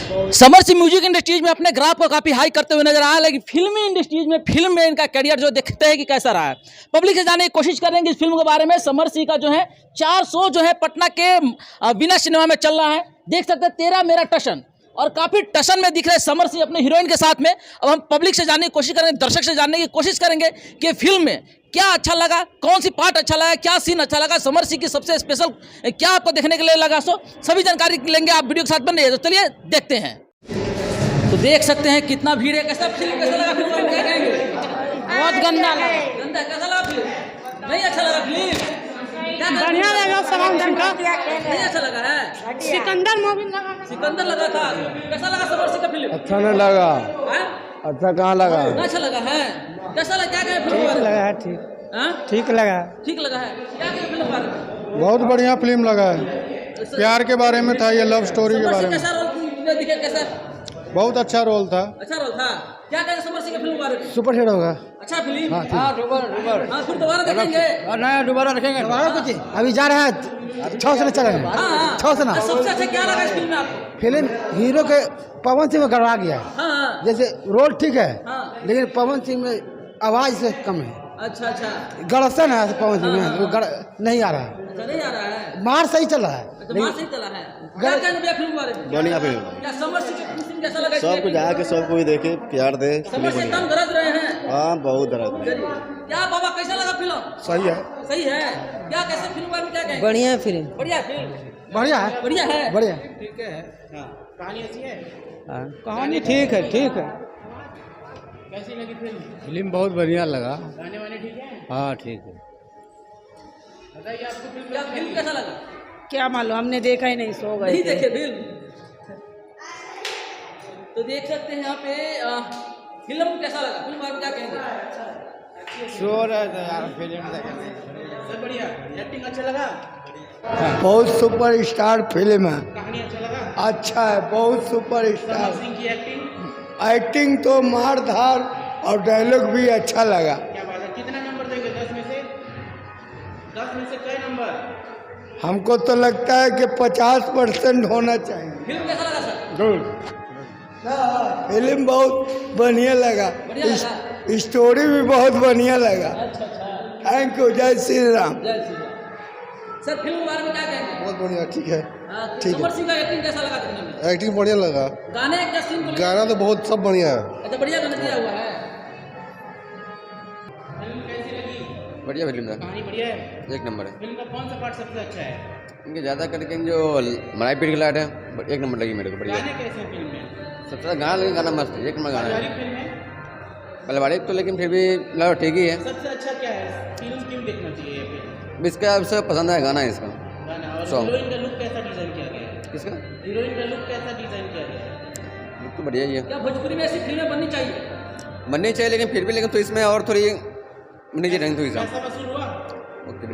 Samar Singh music industries में अपने graph को काफ़ी हाई करते हुए नजर आया, लेकिन फिल्मी इंडस्ट्रीज में फिल्म में इनका करियर जो देखते हैं कि कैसा रहा है। पब्लिक से जानने की कोशिश करेंगे इस फिल्म के बारे में। समर सिंह का जो है 4 शो जो है पटना के बिना सिनेमा में चल रहा है। देख सकते हैं 13 मेरा टशन, और काफ़ी टशन में दिख रहे समर सिंह अपने हीरोइन के साथ में। अब हम पब्लिक से जानने की कोशिश करेंगे, दर्शक से जानने की कोशिश करेंगे कि फिल्म में क्या अच्छा लगा, कौन सी पार्ट अच्छा लगा, क्या सीन अच्छा लगा, समर सिंह की सबसे स्पेशल क्या आपको देखने के लिए लगा। सभी जानकारी लेंगे, आप वीडियो के साथ बन रही है। तो चलिए देखते हैं। तो देख सकते हैं कितना भीड़ है। कैसा फिल्म, कैसा लगा फिल्म, क्या कहेंगे? बहुत गंदा लगा। गंदा कैसा लगा फिल्म? नहीं अच्छा लगा फिल्म? बढ़िया लगा। सलाम सिंह नहीं अच्छा लगा है। सिकंदर मूवी लगा। सिकंदर लगा था। कैसा लगा समर सिंह का फिल्म? अच्छा नहीं लगा। अच्छा कहाँ लगा? अच्छा लगा है। कैसा लगा, क्या कहें फिल्म? ठीक लगा है। ठीक ठीक लगा। ठीक लगा है। क्या कहें फिल्म बारे में? बहुत बढ़िया फिल्म लगा है। प्यार के बारे में था, ये लव स्टोरी के बारे में। कैसा रोल दिखे, कैसा? बहुत अच्छा रोल था। अच्छा रोल था। क्या कहें समर सिंह के फिल्म बारे में? सुपर हिट होगा। अच्छा फिल्म। हाँ फिर दोबारा देखेंगे। नहीं दोबारा रखेंगे। अभी जा रहे हैं 6 से चले हैं। 6 से ना। सबसे अच्छा क्या लगा इस फिल्म में आपको? फिल्म हीरो के पवन सिंह में गड़बड़ा गया। हाँ जैसे रोल ठीक है, हाँ। लेकिन पवन सिंह में आवाज से कम है। अच्छा गड़सन है पवन सिंह में, वो नहीं आ रहा है। अच्छा नहीं आ रहा है। मार सही चल रहा है। अच्छा मार सही चला है। क्या कहने भैया फिल्म बारे में? बढ़िया फिल्म। क्या समर सिंह की फिल्म कैसा लगा? सबको जाके सबको भी देखे, प्यार दे। समर सिंह एकदम गरज रहे हैं। हाँ बहुत दर्द है। क्या बाबा कैसा लगा फिल्म? सही है। सही है। क्या कैसे फिल्म बारे में क्या कहेंगे? बढ़िया फिल्म। बढ़िया फिल्म। बढ़िया है। बढ़िया है। बढ़िया ठीक है। कहानी अच्छी है। कहानी ठीक है। ठीक है। कैसी लगी फिल्म? फिल्म बहुत बढ़िया लगा। गाने वाने ठीक है? हाँ ठीक है। बताइए आपको फिल्म कैसा लगा? क्या मालूम, हमने देखा ही नहीं, सो गए नहीं थे। देखे फिल्म। तो देख सकते हैं यहाँ पे फिल्म कैसा लगा, फिल्म बारे में क्या कहेंगे? शोर है यार फिल्म देखने। सब बढ़िया। एक्टिंग अच्छा लगा? बहुत सुपर स्टार फिल्म है। कहानी अच्छा लगा? अच्छा है, बहुत सुपर स्टार। सिंह की एक्टिंग एक्टिंग तो मार धार और डायलॉग भी अच्छा लगा। क्या बात है। कितना नंबर देंगे 10 में से? 10 में से कई नंबर? हमको तो लगता है कि 50% होना चाहिए। फिल्म कैसा लगा सर? गुड। फिल्म बहुत बढ़िया लगा। बढ़िया लगा। स्टोरी भी बहुत बढ़िया लगा। अच्छा। Thank you. जय श्री राम। जय श्री राम। सर फिल्म के बारे में क्या कहेंगे? बहुत बढ़िया। ठीक है। ठीक है। समर सिंह का एक्टिंग कैसा लगा देखने में? एक्टिंग बढ़िया लगा। गाने क्या सीन को? गाना तो बहुत सब बढ़िया है। अच्छा बढ़िया गाना दिया हुआ है। फिल्म कैसी लगी? बढ़िया फिल्म था, कहानी बढ़िया है। एक नंबर है। फिल्म का कौन सा पार्ट सबसे अच्छा है? इनके ज़्यादा करके जो मलाई पीट के लाइट है, एक नंबर लगी मेरे को। बढ़िया गाने कैसे हैं फिल्म में? सबसे ज़्यादा गाना, लेकिन गाना मस्त है, एक नंबर गाना पारिवारिक है। फिल्म है? पारिवारिक तो लेकिन फिर भी मतलब ठीक ही है। सबसे अच्छा क्या है? फिल्म क्यों देखना चाहिए ये फिल्म? इसका सबसे पसंद है गाना है इसका। गाना। और Song। हीरोइन का लुक कैसा डिजाइन किया गया है? किसका हीरोइन का लुक कैसा डिजाइन किया गया है? लुक तो बढ़िया ही है। क्या भोजपुरी में ऐसी फिल्में बननी चाहिए? बननी चाहिए, लेकिन फिर भी लेकिन तो इसमें और थोड़ी बननी चाहिए, तो हिसाब पैसा वसूल हुआ? ओके।